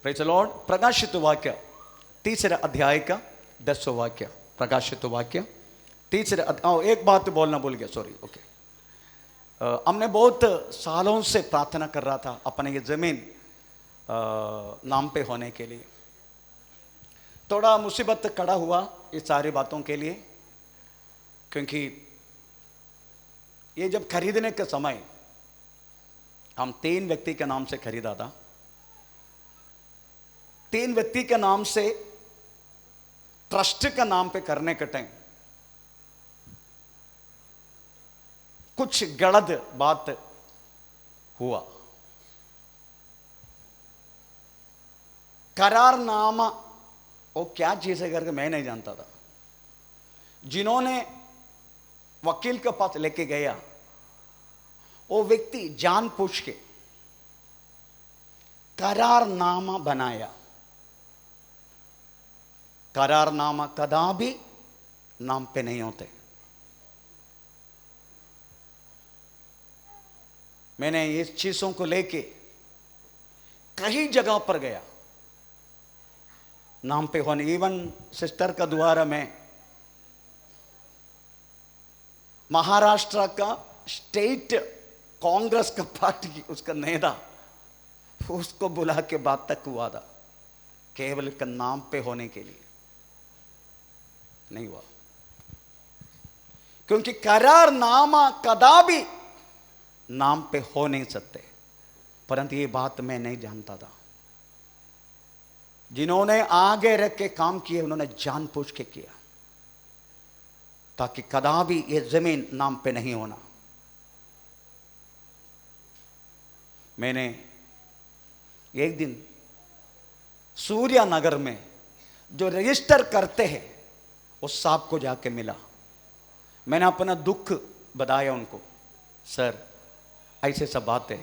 Praise the Lord. प्रकाशित वाक्य तीसरे अध्याय का 10वां वाक्य। प्रकाशित वाक्य तीसरे एक बात बोलना भूल गया, सॉरी। ओके, हमने बहुत सालों से प्रार्थना कर रहा था अपने ये जमीन नाम पे होने के लिए। थोड़ा मुसीबत खड़ा हुआ ये सारी बातों के लिए, क्योंकि ये जब खरीदने के समय हम 3 व्यक्ति के नाम से खरीदा था। 3 व्यक्ति के नाम से ट्रस्ट का नाम पे करने के टाइम कुछ गलत बात हुआ। करारनामा वो क्या चीज है करके मैं नहीं जानता था। जिन्होंने वकील के पास लेके गया वो व्यक्ति जानबूझ के करारनामा बनाया। करारनामा कदापि नाम पे नहीं होते। मैंने इस चीजों को लेके कई जगह पर गया नाम पे होने। इवन सिस्टर का द्वारा मैं महाराष्ट्र का स्टेट कांग्रेस का पार्टी उसका नेता उसको बुला के बात तक हुआ था, केवल का नाम पे होने के लिए नहीं हुआ। क्योंकि करारनामा कदापि नाम पे हो नहीं सकते। परंतु ये बात मैं नहीं जानता था। जिन्होंने आगे रख के काम किए उन्होंने जानबूझ के किया ताकि कदापि ये जमीन नाम पे नहीं होना। मैंने एक दिन सूर्या नगर में जो रजिस्टर करते हैं उस साहब को जाके मिला। मैंने अपना दुख बताया उनको, सर ऐसे सब बातें,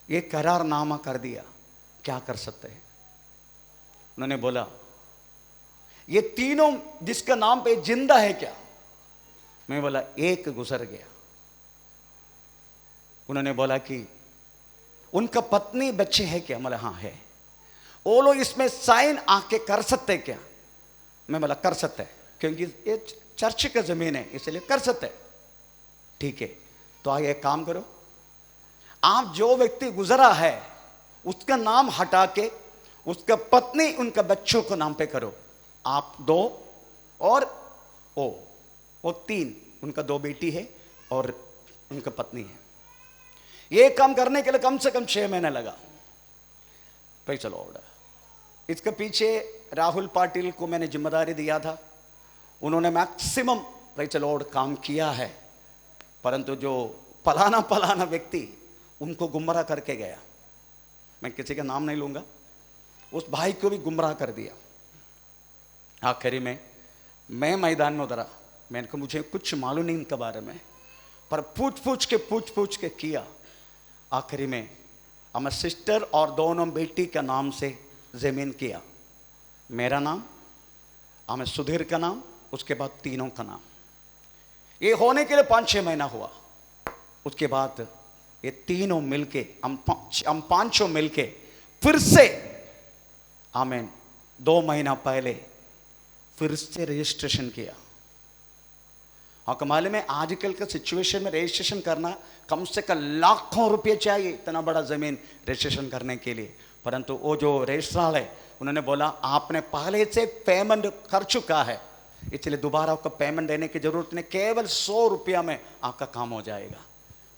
ये करारनामा कर दिया, क्या कर सकते हैं। उन्होंने बोला ये तीनों जिसका नाम पे जिंदा है क्या। मैं बोला एक गुजर गया। उन्होंने बोला कि उनका पत्नी बच्चे है क्या। बोला हाँ है। वो लोग इसमें साइन आके कर सकते क्या। मैं बोला कर सकते हैं, क्योंकि ये चर्च का जमीन है इसलिए कर सकते हैं। ठीक है, तो आगे एक काम करो, आप जो व्यक्ति गुजरा है उसका नाम हटा के उसका पत्नी उनका बच्चों को नाम पे करो। आप 2 और वो 3, उनका 2 बेटी है और उनका पत्नी है। ये काम करने के लिए कम से कम 6 महीने लगा। भाई चलो, इसके पीछे राहुल पाटिल को मैंने जिम्मेदारी दिया था। उन्होंने मैक्सिमम भाई चलो काम किया है, परंतु जो पलाना व्यक्ति उनको गुमराह करके गया। मैं किसी का नाम नहीं लूंगा, उस भाई को भी गुमराह कर दिया। आखिरी में मैं मैदान में उतरा। मैंने कहा मुझे कुछ मालूम नहीं इनके बारे में, पर पूछ के किया। आखिरी में हमें सिस्टर और दोनों बेटी का नाम से जमीन किया। मेरा नाम, हमें सुधीर का नाम, उसके बाद तीनों का नाम। ये होने के लिए 5-6 महीना हुआ। उसके बाद ये तीनों मिलके हम 5 मिलके फिर से आमीन 2 महीना पहले फिर से रजिस्ट्रेशन किया। और कमाल में आजकल का सिचुएशन में रजिस्ट्रेशन करना कम से कम लाखों रुपए चाहिए, इतना बड़ा जमीन रजिस्ट्रेशन करने के लिए। परंतु वो जो रजिस्ट्रार है उन्होंने बोला आपने पहले से पेमेंट कर चुका है, इसलिए दोबारा आपको पेमेंट देने की जरूरत नहीं, केवल 100 रुपया में आपका काम हो जाएगा।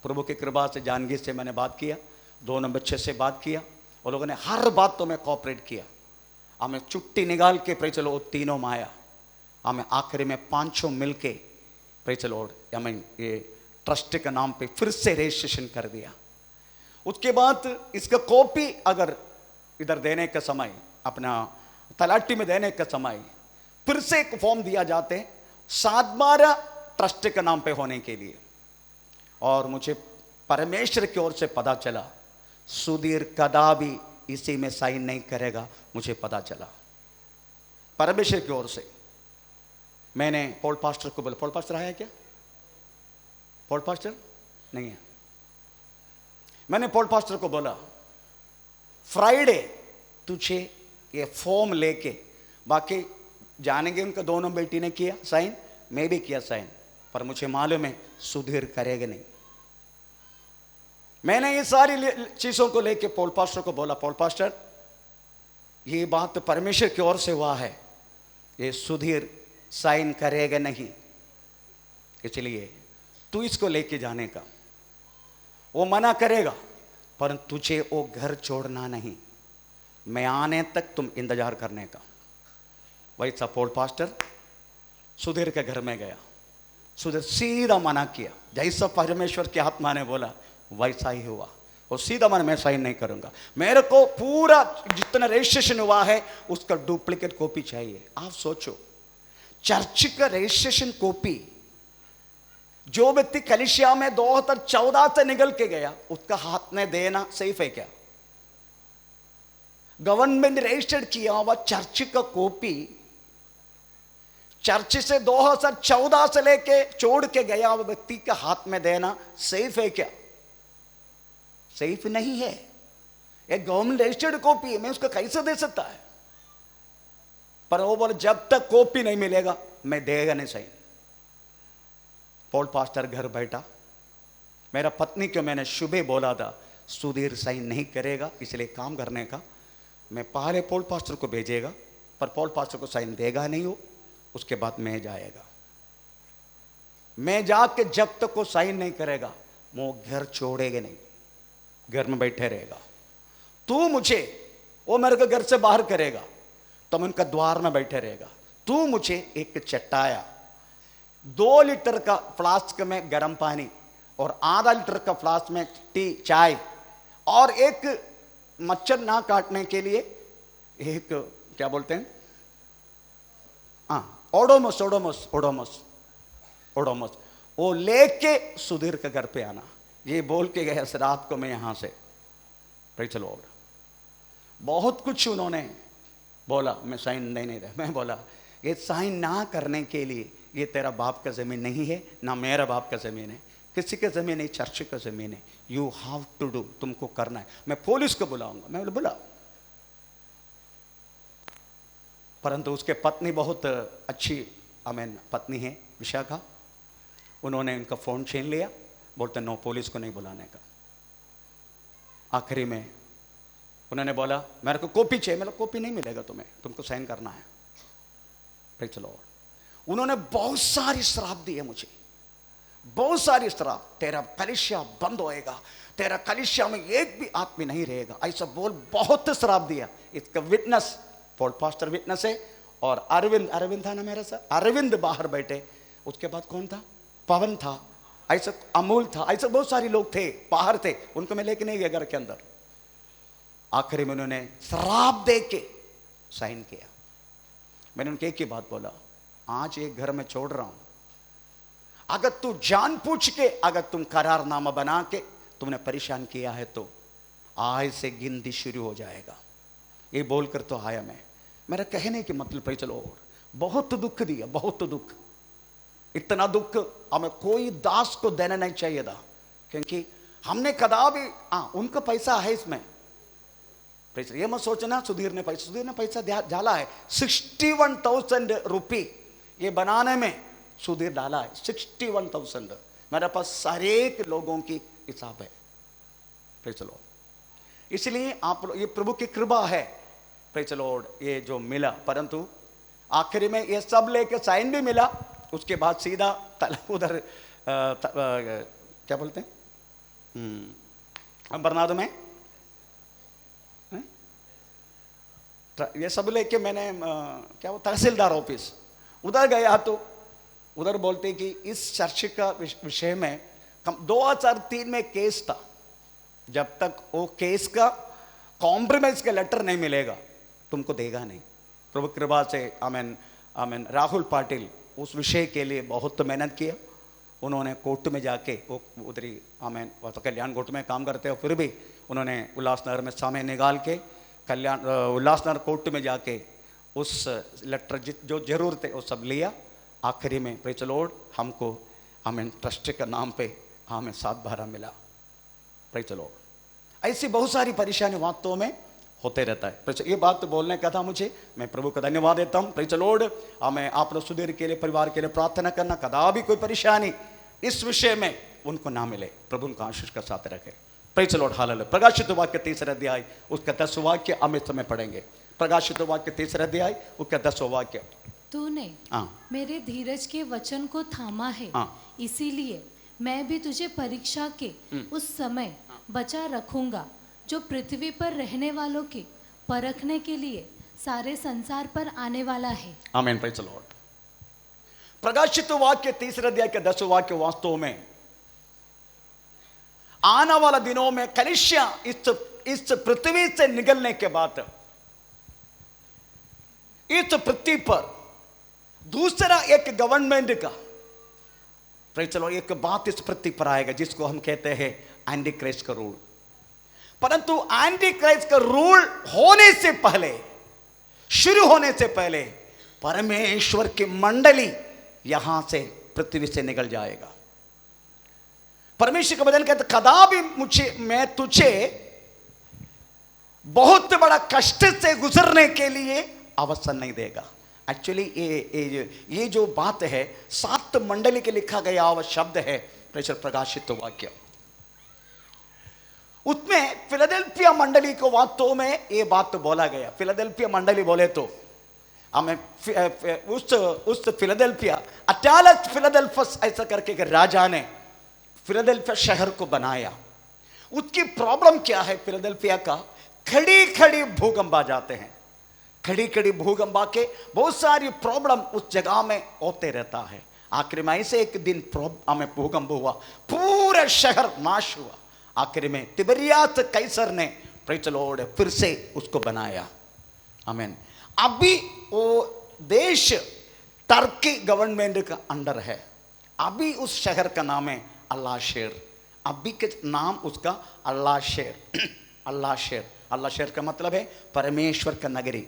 प्रभु की कृपा से जानगी से मैंने बात किया, दोनों बच्चे से बात किया, वो लोगों ने हर बात तो मैं कोऑपरेट किया। हमें छुट्टी निकाल के प्रेज़ द लॉर्ड तीनों में आया। हमें आखिरी में 5 मिलके प्रेज़ द लॉर्ड हमें ये ट्रस्ट के नाम पे फिर से रजिस्ट्रेशन कर दिया। उसके बाद इसका कॉपी अगर इधर देने का समय, अपना तलाटी में देने का समय फिर से एक फॉर्म दिया जाते 7-12 ट्रस्ट के नाम पे होने के लिए। और मुझे परमेश्वर की ओर से पता चला सुधीर कदापि इसी में साइन नहीं करेगा। मुझे पता चला परमेश्वर की ओर से। मैंने पॉल पास्टर को बोला, पॉल पास्टर आया क्या? पॉल पास्टर नहीं है। मैंने पॉल पास्टर को बोला फ्राइडे तुझे ये फॉर्म लेके, बाकी जानेंगे उनका दोनों बेटी ने किया साइन, मैं भी किया साइन, पर मुझे मालूम है सुधीर करेगा नहीं। मैंने ये सारी चीजों को लेके पॉल पास्टर को बोला, पॉल पास्टर ये बात तो परमेश्वर की ओर से हुआ है, ये सुधीर साइन करेगा नहीं, इसलिए तू इसको लेके जाने का, वो मना करेगा पर तुझे वो घर छोड़ना नहीं, मैं आने तक तुम इंतजार करने का। वैसा पॉल पास्टर सुधीर के घर में गया, सुधीर सीधा मना किया, जैसा परमेश्वर की आत्मा ने बोला वैसा ही हुआ। और सीधा मन, मैं साइन नहीं करूंगा, मेरे को पूरा जितना रजिस्ट्रेशन हुआ है उसका डुप्लीकेट कॉपी चाहिए। आप सोचो, चर्च का रजिस्ट्रेशन कॉपी जो व्यक्ति कलिसिया में 2014 से निकल के गया उसका हाथ में देना सेफ है क्या? गवर्नमेंट रजिस्टर्ड किया हुआ चर्च का कॉपी चर्च से 2014 से लेके छोड़ के गया हुआ व्यक्ति के हाथ में देना सेफ है क्या? सेफ नहीं है। एक गवर्नमेंट रजिस्टर्ड कॉपी है, मैं उसको कैसे दे सकता है? पर वो बोले जब तक कॉपी नहीं मिलेगा मैं देगा नहीं साइन। पॉल पास्टर घर बैठा, मेरा पत्नी को मैंने सुबह बोला था सुधीर साइन नहीं करेगा, इसलिए काम करने का मैं पहले पॉल पास्टर को भेजेगा, पर पॉल पास्टर को साइन देगा नहीं हो, उसके बाद मैं जाएगा। मैं जाके जब तक वो साइन नहीं करेगा वो घर छोड़ेगा नहीं, घर में बैठे रहेगा। तू मुझे, वो मेरे को घर से बाहर करेगा तो मैं उनका द्वार में बैठे रहेगा। तू मुझे एक चट्टाया 2 लीटर का फ्लास्क में गर्म पानी और आधा लीटर का फ्लास्क में टी चाय और एक मच्छर ना काटने के लिए एक क्या बोलते हैं, ओडोमस ओडोमस ओडोमस ओडोमस, वो लेके सुधीर के घर पे आना। ये बोल के गया रात को मैं यहां से, प्रेज़ द लॉर्ड। बहुत कुछ उन्होंने बोला, मैं साइन नहीं रहा। मैं बोला ये साइन ना करने के लिए ये तेरा बाप का जमीन नहीं है ना मेरा बाप का जमीन है, किसी का जमीन नहीं, चर्च का जमीन है। यू हैव टू डू, तुमको करना है। मैं पुलिस को बुलाऊंगा, मैं बोला। परंतु उसके पत्नी बहुत अच्छी पत्नी है विशाखा, उन्होंने उनका फोन छीन लिया, बोलते नो पुलिस को नहीं बुलाने का। आखिरी में उन्होंने बोला मेरे को कॉपी चाहिए, मतलब कॉपी नहीं मिलेगा तुम्हें, तुमको साइन करना है। Praise the Lord. उन्होंने बहुत सारी श्राप दी है मुझे, बहुत सारी श्राप, तेरा कलीसिया बंद होएगा, तेरा कलीसिया में एक भी आदमी नहीं रहेगा, ऐसा बोल बहुत श्राप दिया। इसका विटनेस पॉल पास्टर विटनेस है, और अरविंद था ना मेरा सर, अरविंद बाहर बैठे, उसके बाद कौन था, पवन था, ऐसा अमूल था, ऐसे बहुत सारे लोग थे बाहर थे, उनको मैं लेके नहीं गया घर के अंदर। आखिरी में उन्होंने श्राप दे के साइन किया। मैंने उनके एक ही बात बोला, आज एक घर में छोड़ रहा हूं, अगर तू जान पूछ के अगर तुम करारनामा बना के तुमने परेशान किया है तो आज से गिनती शुरू हो जाएगा। ये बोलकर तो आया मैं, मेरा कहने की मतलब पे चलो, बहुत दुख दिया, बहुत दुख, इतना दुख हमें कोई दास को देना नहीं चाहिए था, क्योंकि हमने कदा भी उनका पैसा है इसमें। ये मत सोचना सुधीर ने पैसा डाला है, 61,000 रुपये ये बनाने में सुधीर डाला है, 61,000। मेरे पास सारे लोगों की हिसाब है। Praise the Lord. इसलिए आप ये प्रभु की कृपा है, प्रेज़ द लॉर्ड, ये जो मिला। परंतु आखिरी में ये सब लेके साइन भी मिला, उसके बाद सीधा उधर क्या बोलते हैं बरनादो में ये सब लेके मैंने क्या वो तहसीलदार ऑफिस उधर गया, तो उधर बोलते कि इस चर्च का विषय में 2003 में केस था, जब तक वो केस का कॉम्प्रोमाइज का लेटर नहीं मिलेगा तुमको देगा नहीं। प्रभु कृपा से आमीन आमीन। राहुल पाटिल उस विषय के लिए बहुत मेहनत किया, उन्होंने कोर्ट में जाके वो उधरी आमीन, वो तो कल्याण कोर्ट में काम करते हो, फिर भी उन्होंने उल्लासनगर में समय निकाल के कल्याण उल्लासनगर कोर्ट में जाके उस लेटर जो जरूरत है वो सब लिया। आखिरी में प्रेज़ द लॉर्ड हमको आमीन ट्रस्ट का नाम पे हमें 7/12 मिला। Praise the Lord. ऐसी बहुत सारी परेशानी वास्तव में होते रहता है। ये बात तो बोलने का था मुझे, मैं प्रभु का धन्यवाद देता हूँ। Praise the Lord. मैं आप लोग सुधीर के लिए, परिवार के लिए प्रार्थना करना, कदापि कोई परेशानी इस विषय में उनको ना मिले, प्रभु उनका आशीष का साथ रखे। Praise the Lord, hallelujah. प्रकाशित वाक्य 3 अध्याय उसका 10 वाक्य हम इस समय पढ़ेंगे। प्रकाशित वाक्य 3 अध्याय उसका 10 वाक्य। तूने मेरे धीरज के वचन को थामा है, इसीलिए मैं भी तुझे परीक्षा के उस समय बचा रखूंगा जो पृथ्वी पर रहने वालों की परखने के लिए सारे संसार पर आने वाला है। आमीन। Praise the Lord. प्रकाशित वाक्य 3 अध्याय के 10 वाक्य वास्तव में आने वाला दिनों में कलीसिया इस पृथ्वी से निकलने के बाद इस पृथ्वी पर दूसरा एक गवर्नमेंट का, प्रेज द लॉर्ड, एक बात इस पृथ्वी पर आएगा जिसको हम कहते हैं एंटी क्राइस्ट का रूल। परंतु एंटी क्राइस्ट का रूल होने से पहले, शुरू होने से पहले परमेश्वर की मंडली यहां से पृथ्वी से निकल जाएगा। परमेश्वर का वचन कहते कदापि मैं तुझे बहुत बड़ा कष्ट से गुजरने के लिए अवसर नहीं देगा। एक्चुअली ये जो बात है 7 मंडली के लिखा गया वह शब्द है प्रकाशित वाक्य। उसमें फिलाडेल्फिया मंडली को वास्तव में ये बात तो बोला गया। फिलाडेल्फिया मंडली बोले तो हमें उस फिलाडेल्फिया, अटालस फिलाडेल्फस ऐसा करके एक राजा ने फिलाडेल्फिया शहर को बनाया। उसकी प्रॉब्लम क्या है? फिलाडेल्फिया का खड़ी खड़ी भूकंप आ जाते हैं। खड़ी खड़ी भूकंप आके बहुत सारी प्रॉब्लम उस जगह में होते रहता है। आखिर में ऐसे एक दिन हमें भूकंप हुआ, पूरा शहर नाश हुआ। आखिर में तिबरियास कैसर ने, प्रेज द लॉर्ड, फिर से उसको बनाया। आमीन। अभी वो देश टर्की गवर्नमेंट का अंडर है। अभी उस शहर का नाम है अल्लाह शेर। अभी के नाम उसका अल्लाह शेर। अल्लाह शेर, अल्लाह शेर का मतलब है परमेश्वर का नगरी।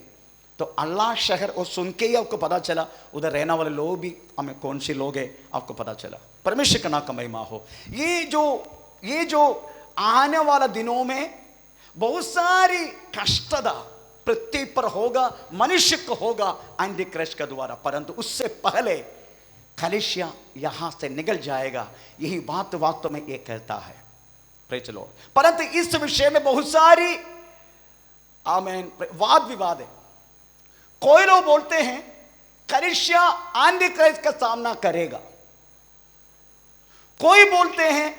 तो अल्लाह शहर, और सुन के ही आपको पता चला उधर रहने वाले लोग भी हमें कौन से लोग हैं, आपको पता चला। परमेश्वर का नाम का महिमा हो। ये जो आने वाला दिनों में बहुत सारी कष्टदा पृथ्वी पर होगा, मनुष्य को होगा एंटी क्राइस्ट के द्वारा। परंतु उससे पहले कलीसिया यहां से निकल जाएगा। यही बात वास्तव में ये कहता है। Praise the Lord. परंतु इस विषय में बहुत सारी आमीन वाद विवाद है। कोई लोग बोलते हैं कलीसिया एंटी क्राइस्ट का सामना करेगा। कोई बोलते हैं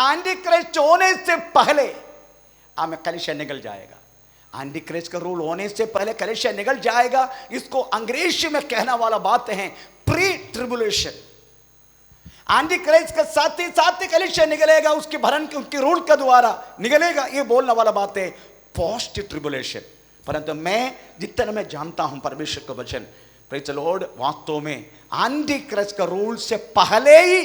एंटी क्राइस्ट होने से पहले हमें कलीसिया निकल जाएगा। एंटी क्राइस्ट का रूल होने से पहले कलीसिया निकल जाएगा। इसको अंग्रेजी में कहने वाला बात है प्री ट्रिबुलेशन। एंटी क्राइस्ट का साथ ही कलीसिया निकलेगा, उसके भरण के उनके रूल के द्वारा निकलेगा। ये बोलने वाला बात है पोस्ट ट्रिबुलेशन। परंतु मैं जितना मैं जानता हूं परमेश्वर का वचन, प्रेज द लॉर्ड, वास्तव में एंटी क्राइस्ट का रूल से पहले ही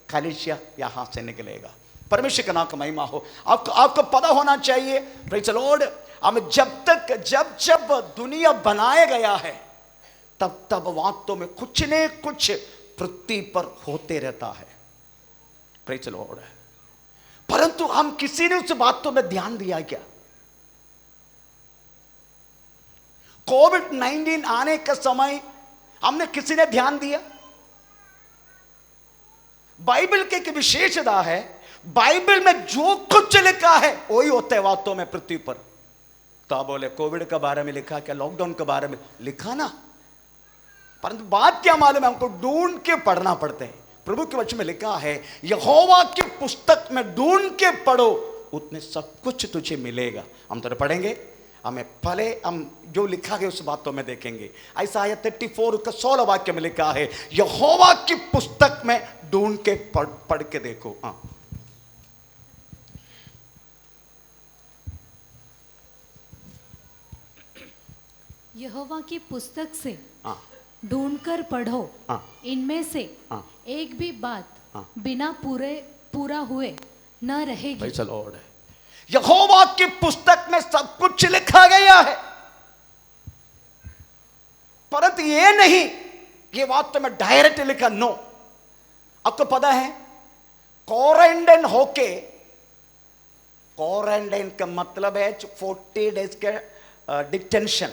कलीसिया यहां से निकलेगा। परमेश्वर का नाम का महिमा हो। आपको पता होना चाहिए, प्रेज द लॉर्ड, हमें जब दुनिया बनाया गया है तब वास्तव में कुछ न कुछ पृथ्वी पर होते रहता है। Praise the Lord. परंतु हम किसी ने उस बातों में ध्यान दिया क्या? कोविड-19 आने का समय हमने किसी ने ध्यान दिया? बाइबल की एक विशेषता है, बाइबल में जो कुछ लिखा है वही होता है वास्तव में पृथ्वी पर। तो आप बोले कोविड के बारे में लिखा क्या, लॉकडाउन के बारे में लिखा ना, परंतु बात क्या मालूम है, हमको ढूंढ के पढ़ना पड़ते हैं। प्रभु के वचन में लिखा है यहोवा की पुस्तक में ढूंढ के पढ़ो, उतने सब कुछ तुझे मिलेगा। हम तो पढ़ेंगे, हमें पहले हम जो लिखा है उस बातों में देखेंगे। ऐसा आयत 34 का 16 वाक्य में लिखा है यहोवा की पुस्तक में ढूंढ के पढ़ के देखो। यहोवा की पुस्तक से ढूंढकर पढ़ो, इनमें से एक भी बात बिना पूरा हुए न रहेगी। यहोवा की पुस्तक में सब कुछ लिखा गया है, परंतु ये नहीं ये वास्तव में डायरेक्ट लिखा। नो, आपको पता है क्वारंटाइन क्वारंटाइन का मतलब है 40 डेज का डिटेंशन,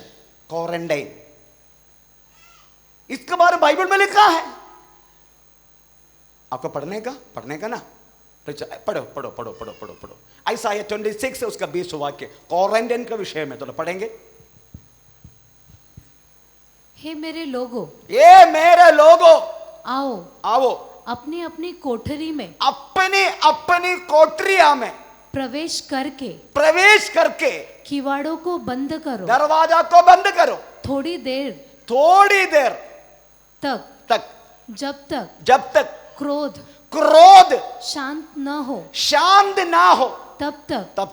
क्वारंटाइन। इसके बारे में बाइबल में लिखा है, आपको पढ़ने का ना, पढ़ो पढ़ो पढ़ो पढ़ो पढ़ो पढ़ो। Isaiah 26 है उसका 20 वाक्य क्वारंटाइन का विषय में, तो पढ़ेंगे। हे मेरे लोगो, ये मेरे लोगो, आओ आओ अपनी अपनी कोठरी में, अपनी अपनी कोठरिया में प्रवेश करके किवाड़ों को बंद करो, दरवाजा को बंद करो थोड़ी देर तक जब तक क्रोध शांत न हो तब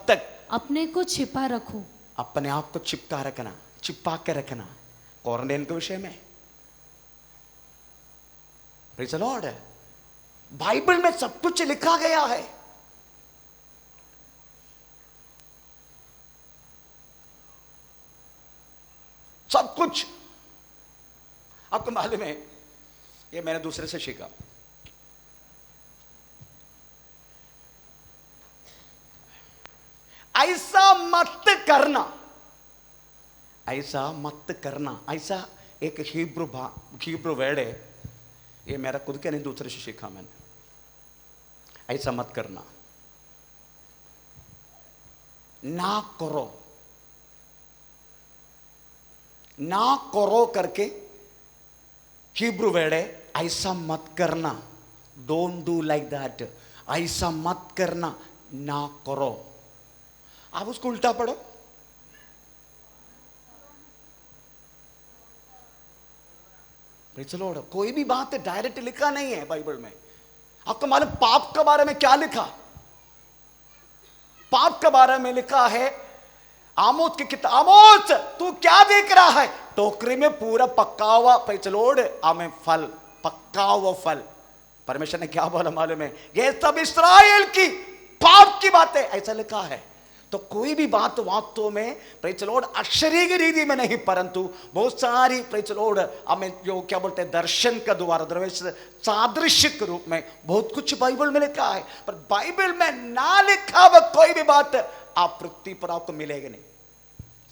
तक अपने को छिपा रखो। अपने आप को छिपा के रखना क्वारंटाइन के विषय में। Praise the Lord. बाइबल में सब कुछ लिखा गया है। सब कुछ आपको मालूम है, ये मैंने दूसरे से सीखा। ऐसा मत करना, ऐसा एक हिब्रू वर्ड है, ये मेरा खुद के नहीं, दूसरे से सीखा मैंने। ऐसा मत करना, ना करो करके हिब्रू वर्ड है, ऐसा मत करना, डोंट डू लाइक दैट, ऐसा मत करना, ना करो। आप उसको उल्टा पढ़ो, प्रेज़ द लॉर्ड। कोई भी बात डायरेक्ट लिखा नहीं है बाइबल में। आपको मालूम पाप के बारे में क्या लिखा? पाप के बारे में लिखा है आमोस की किताब, आमोस तू क्या देख रहा है? टोकरी में पूरा पक्का हुआ, प्रेज़ द लॉर्ड, आमें फल, पक्का हुआ फल। परमेश्वर ने क्या बोला मालूम है? ये सब इस्राएल की पाप की बातें, ऐसा लिखा है। तो कोई भी बात वास्तव में प्रेज़ द लॉर्ड अक्षरीय की रीति में नहीं, परंतु बहुत सारी प्रेज़ द लॉर्ड हमें जो क्या बोलते हैं दर्शन का द्वारा, सादृश्य के रूप में बहुत कुछ बाइबल में लिखा है। पर बाइबल में ना लिखा हुआ कोई भी बात आप पृथ्वी पर आपको मिलेगी नहीं।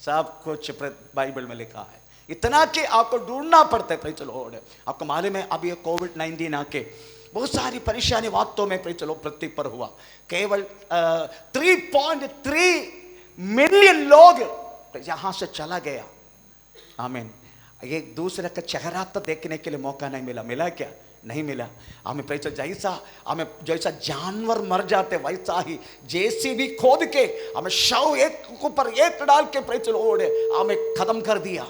सब कुछ बाइबल में लिखा है, इतना कि आपको ढूंढना पड़ता है। Praise the Lord. आपको मालूम है अभी कोविड-19 आके बहुत सारी परेशानी वास्तव में पृथ्वी पर हुआ। केवल 3.3 मिलियन लोग यहां से चला गया। आमीन। एक दूसरे का चेहरा तो देखने के लिए मौका नहीं मिला। मिला क्या? नहीं मिला। हमें जैसा जानवर मर जाते वैसा ही जेसीबी खोद के हमें शव एक ऊपर एक डाल के प्रेज़ द लॉर्ड हमें खत्म कर दिया।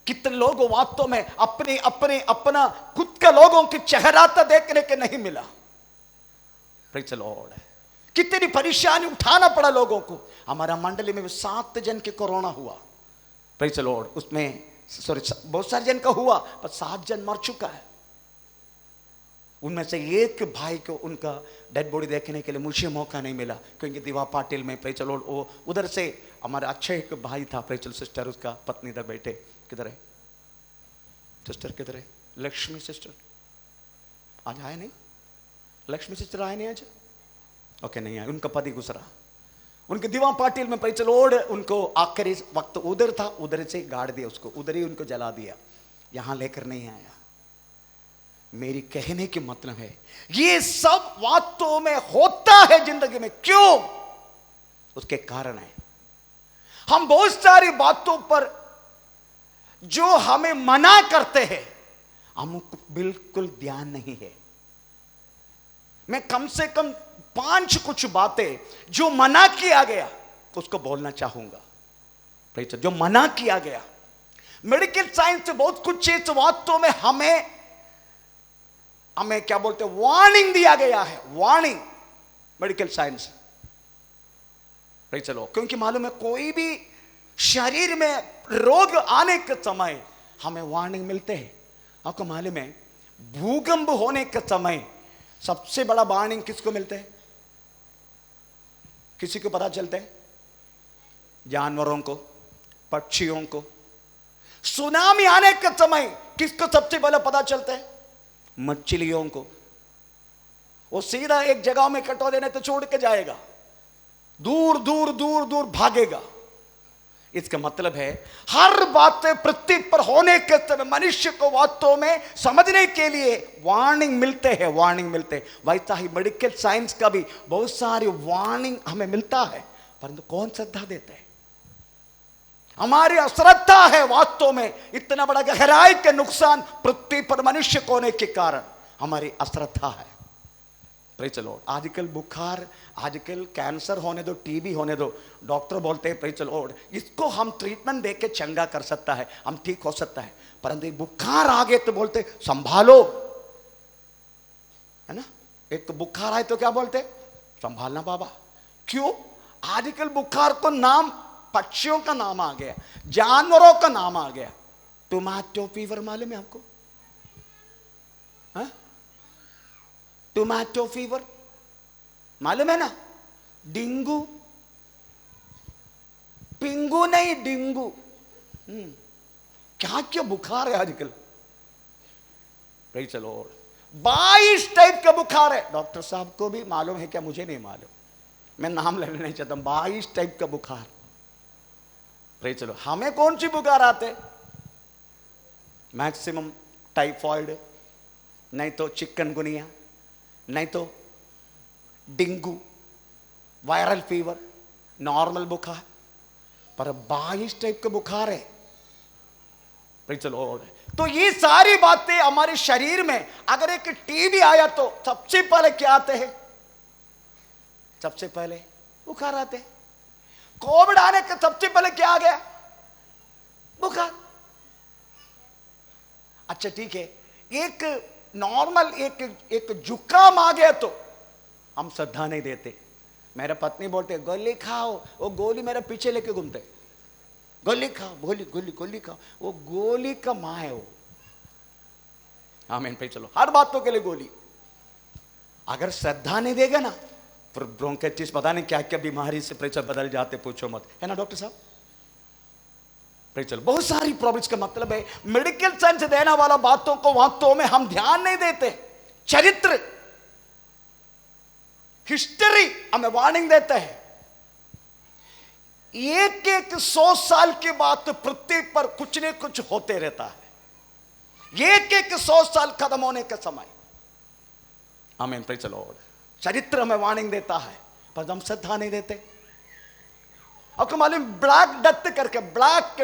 कितने लोग वास्तव में अपना खुद के लोगों की चेहरा तो देखने के नहीं मिला। Praise the Lord. कितनी परेशानी उठाना पड़ा लोगों को। हमारा मंडली में 7 जन के कोरोना हुआ। Praise the Lord. उसमें बहुत सारे जन का हुआ, पर 7 जन मर चुका है। उनमें से एक भाई को उनका डेड बॉडी देखने के लिए मुझे मौका नहीं मिला, क्योंकि दीवा पाटिल में प्रेज़ द लॉर्ड वो उधर से हमारा अच्छा एक भाई था, प्रेज़ द लॉर्ड सिस्टर, उसका पत्नी इधर बैठे। किधर है सिस्टर? किधर है लक्ष्मी सिस्टर? आज आए नहीं? लक्ष्मी सिस्टर आए नहीं आज? ओके, नहीं आए। उनका पति गुजरा। उनके दीवा पाटिल में प्रेज़ द लॉर्ड उनको आखिरी वक्त उधर था, उधर से गाड़ दिया उसको, उधर ही उनको जला दिया, यहां लेकर नहीं आया। मेरी कहने की मतलब है ये सब वास्तव में होता है जिंदगी में। क्यों? उसके कारण है हम बहुत सारी बातों पर जो हमें मना करते हैं हमको बिल्कुल ध्यान नहीं है। मैं कम से कम 5 कुछ बातें जो मना किया गया उसको बोलना चाहूंगा। जो मना किया गया, मेडिकल साइंस से बहुत कुछ चीज वास्तव में हमें क्या बोलते हैं वार्निंग दिया गया है। Warning medical science. चलो, क्योंकि मालूम है कोई भी शरीर में रोग आने के समय हमें वार्निंग मिलते हैं। आपको मालूम है भूकंप होने के समय सबसे बड़ा वार्निंग किसको मिलते हैं? किसी को पता चलता है? जानवरों को, पक्षियों को। सुनामी आने के समय किसको सबसे पहले पता चलता है? मछलियों को। वो सीधा एक जगह में कटो देने तो छोड़ के जाएगा। दूर दूर दूर दूर भागेगा। इसका मतलब है हर बातें पृथ्वी पर होने के समय मनुष्य को वास्तव में समझने के लिए वार्निंग मिलते हैं, वार्निंग मिलते हैं। वैसा ही मेडिकल साइंस का भी बहुत सारी वार्निंग हमें मिलता है, परंतु कौन श्रद्धा देता है? हमारी अश्रद्धा है। वास्तव में इतना बड़ा गहराई के नुकसान पृथ्वी पर मनुष्य को होने के कारण हमारी अश्रद्धा है। Praise the Lord. आजकल बुखार, आजकल कैंसर होने दो, टीबी होने दो, डॉक्टर बोलते हैं प्रेज़ द लॉर्ड इसको हम ट्रीटमेंट देके चंगा कर सकता है, हम ठीक हो सकता है। परंतु बुखार आ गए तो बोलते संभालो, है ना। एक तो बुखार आए तो क्या बोलते? संभालना बाबा। क्यों? आजकल बुखार को नाम पक्षियों का नाम आ गया, जानवरों का नाम आ गया। टोमेटो फीवर मालूम है आपको? हाँ, टोमेटो फीवर मालूम है ना? डेंगू, पिंगू नहीं डेंगू। क्या क्या बुखार है आजकल। Praise the Lord. 22 टाइप का बुखार है। डॉक्टर साहब को भी मालूम है क्या? मुझे नहीं मालूम, मैं नाम लेना नहीं चाहता। 22 टाइप का बुखार। Praise the Lord. हमें कौन सी बुखार आते? मैक्सिमम टाइफॉइड, नहीं तो चिकनगुनिया, नहीं तो डेंगू, वायरल फीवर, नॉर्मल बुखार। पर 22 टाइप का बुखार है। Praise the Lord. तो ये सारी बातें हमारे शरीर में, अगर एक टीबी आया तो सबसे पहले क्या आते हैं? सबसे पहले बुखार आते हैं। कोविड आने के सबसे पहले क्या आ गया? बुखार। अच्छा ठीक है, एक नॉर्मल एक जुकाम आ गया तो हम श्रद्धा नहीं देते। मेरे पत्नी बोलते गोली खाओ, वो गोली मेरे पीछे लेके घूमते, गोली खाओ, गोली गोली गोली खाओ। वो गोली का माँ है वो। आमीन पे चलो, हर बातों के लिए गोली। अगर श्रद्धा नहीं देगा ना, फिर ब्रोंकाइटिस पता नहीं क्या क्या बीमारी से प्रेशर बदल जाते, पूछो मत, है ना डॉक्टर साहब। प्रेशर बहुत सारी प्रॉब्लम्स का मतलब है मेडिकल साइंस देने वाला बातों को वास्तव में हम ध्यान नहीं देते। चरित्र, हिस्ट्री हमें वार्निंग देता है। एक 100 साल के बाद पृथ्वी पर कुछ न कुछ होते रहता है। एक 100 साल खत्म होने का समय। आमीन प्रेज़ द लॉर्ड। चरित्र हमें वार्निंग देता है, पर हम श्रद्धा नहीं देते। आपको मालूम ब्लैक डेथ करके, ब्लैक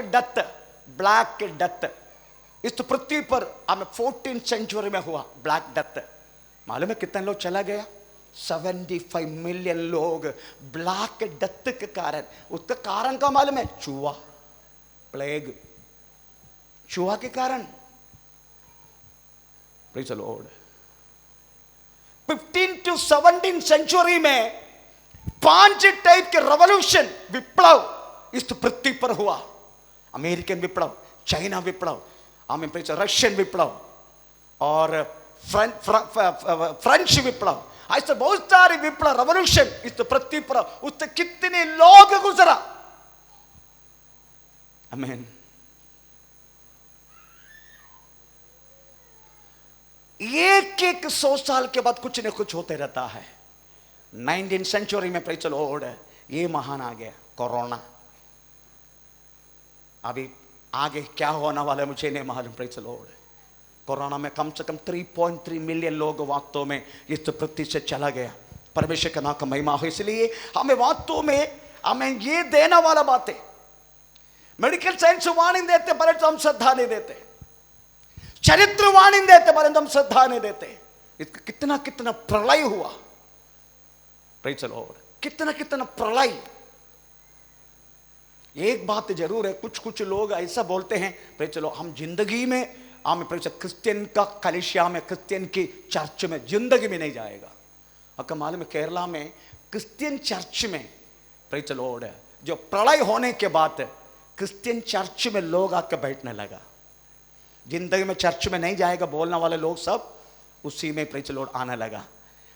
डेथ इस पृथ्वी पर हमें 14th सेंचुरी में हुआ ब्लैक डेथ। मालूम है कितने लोग चला गया? 75 मिलियन लोग ब्लैक डेथ के कारण। उसका कारण का मालूम है? चूहा, प्लेग, चूहा के कारण। Praise the lord. 15 to 17 century में 5 टाइप के रेवोल्यूशन, विप्लव इस पृथ्वी पर हुआ। अमेरिकन विप्लव, चाइना विप्लव, रशियन विप्लव और फ्रेंच विप्लव। ऐसे बहुत सारे विप्लव, रेवोल्यूशन इस पृथ्वी पर। उससे कितने लोग गुजरा। आमीन। एक 100 साल के बाद कुछ न कुछ होते रहता है। 19th सेंचुरी में प्रेज़ द लॉर्ड ये महान आ गया कोरोना। अभी आगे क्या होने वाला है मुझे नहीं मालूम। Praise the Lord. कोरोना में कम से कम 3.3 मिलियन लोग वास्तव में इस पृथ्वी से चला गया। परमेश्वर का नाम का महिमा हो। इसलिए हमें वास्तव में हमें ये देने वाला बातें, मेडिकल साइंस वार्निंग देते परंतु हम श्रद्धा नहीं देते। चरित्र वार्निंग देते परंतु हम श्रद्धा नहीं देते। इसका कितना कितना प्रलय हुआ। Praise the Lord. कितना कितना प्रलय। एक बात जरूर है, कुछ कुछ लोग ऐसा बोलते हैं प्रेज़ द लॉर्ड, हम जिंदगी में हम क्रिश्चियन का कलीसिया में, क्रिश्चियन की चर्च में जिंदगी में नहीं जाएगा। आपका मालूम है केरला में क्रिश्चियन चर्च में प्रेज़ द लॉर्ड जो प्रलय होने के बाद क्रिश्चियन चर्च में लोग आकर बैठने लगा। जिंदगी में चर्च में नहीं जाएगा बोलने वाले लोग सब उसी में प्रेज़ द लॉर्ड आने लगा।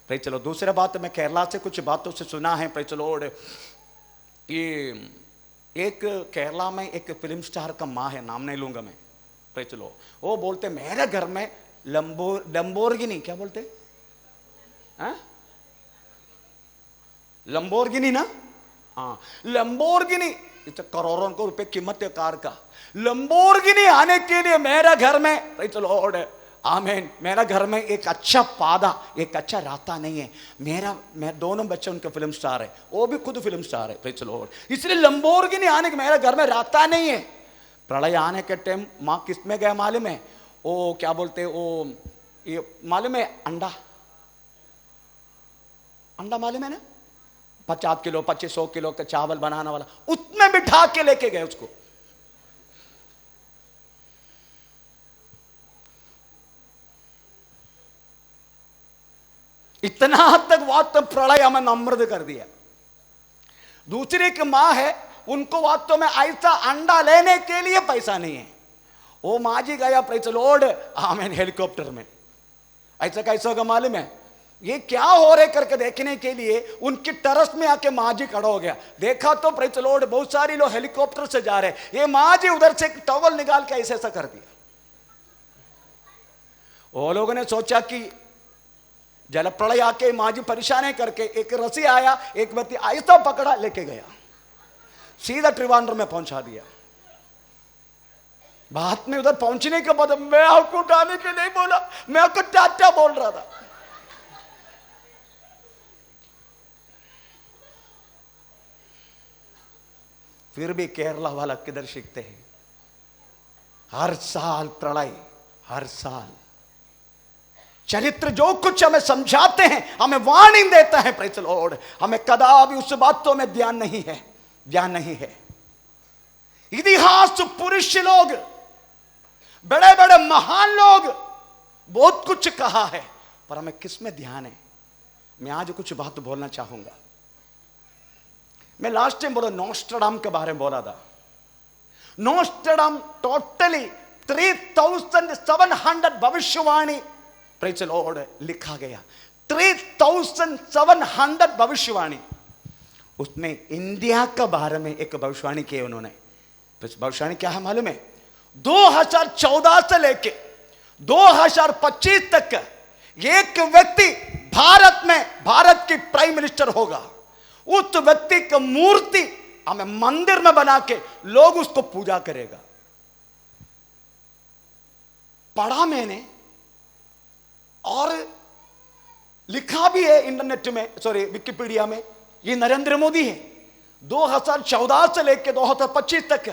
Praise the Lord. दूसरा बात मैं केरला से कुछ बातों से सुना है प्रेज़ द लॉर्ड। ये एक केरला में एक फिल्म स्टार का माँ है, नाम नहीं लूंगा मैं, प्रेज़ द लॉर्ड। वो बोलते मेरे घर में लंबोर्गिनी, क्या बोलते हैं, लंबोर्गिनी ना, हाँ, लंबोर्गिनी, करोड़ों को रुपए कीमत है कार का। लंबोर्गिनी आने के लिए मेरा घर में, प्रेज़ द लॉर्ड, आमीन, मेरा घर में एक अच्छा पादा, एक अच्छा रास्ता नहीं है। मैं दोनों बच्चे उनके फिल्म स्टार है, वो भी खुद फिल्म स्टार है, प्रेज़ द लॉर्ड। इसलिए लंबोर्गिनी आने के मेरा घर में रास्ता नहीं है। प्रलय आने के टाइम माँ किस में गया मालूम है? वो क्या बोलते हैं, वो ये मालूम है, अंडा मालूम है ना, 50 किलो 2500 किलो का चावल बनाने वाला, उसमें बिठा के लेके गए उसको। इतना हद तक वास्तव प्रलय हमें नम्रत कर दिया। दूसरी की मां है, उनको वास्तव में ऐसा अंडा लेने के लिए पैसा नहीं है। वो माँ जी गया, प्रेज़ द लॉर्ड, आमीन, हेलीकॉप्टर में। ऐसा कैसा होगा मालूम है? ये क्या हो रहे करके देखने के लिए उनकी टेरेस में आके माँ जी खड़ा हो गया। देखा तो प्रेज़ द लॉर्ड बहुत सारे लोग हेलीकॉप्टर से जा रहे हैं, ये माँ जी उधर से टॉवल निकाल के ऐसा ऐसा कर दिया। वो लोगों ने सोचा कि जल प्रलय आके माँ जी परेशान करके, एक रस्सी आया, एक व्यक्ति ऐसा पकड़ा लेके गया, सीधा त्रिवांड्रम में पहुंचा दिया। बाद में उधर पहुंचने के बाद मैं आपको उठाने के नहीं बोला, मैं आपको टाटा बोल रहा था। फिर भी केरला वाला किधर सीखते हैं? हर साल प्रलय, हर साल चरित्र जो कुछ हमें समझाते हैं, हमें वार्निंग देता है, प्रेज़ द लॉर्ड, हमें कदापि उस बातों में ध्यान नहीं है, ध्यान नहीं है। इतिहास पुरुष लोग, बड़े बड़े महान लोग बहुत कुछ कहा है, पर हमें किस में ध्यान है? मैं आज कुछ बात बोलना चाहूंगा। मैं लास्ट टाइम बोला, नोस्ट्राडाम के बारे में बोला था। नोस्ट्राडाम टोटली 3700 भविष्यवाणी, प्रेज़ द लॉर्ड, लिखा गया। 3700 भविष्यवाणी। उसमें इंडिया के बारे में एक भविष्यवाणी की उन्होंने। भविष्यवाणी क्या है मालूम है? 2014 से लेके 2025 तक एक व्यक्ति भारत में, भारत की प्राइम मिनिस्टर होगा। उस व्यक्ति की मूर्ति हमें मंदिर में बना के लोग उसको पूजा करेगा। पढ़ा मैंने और लिखा भी है इंटरनेट में, सॉरी विकिपीडिया में। ये नरेंद्र मोदी है, 2014 से लेकर 2025 तक,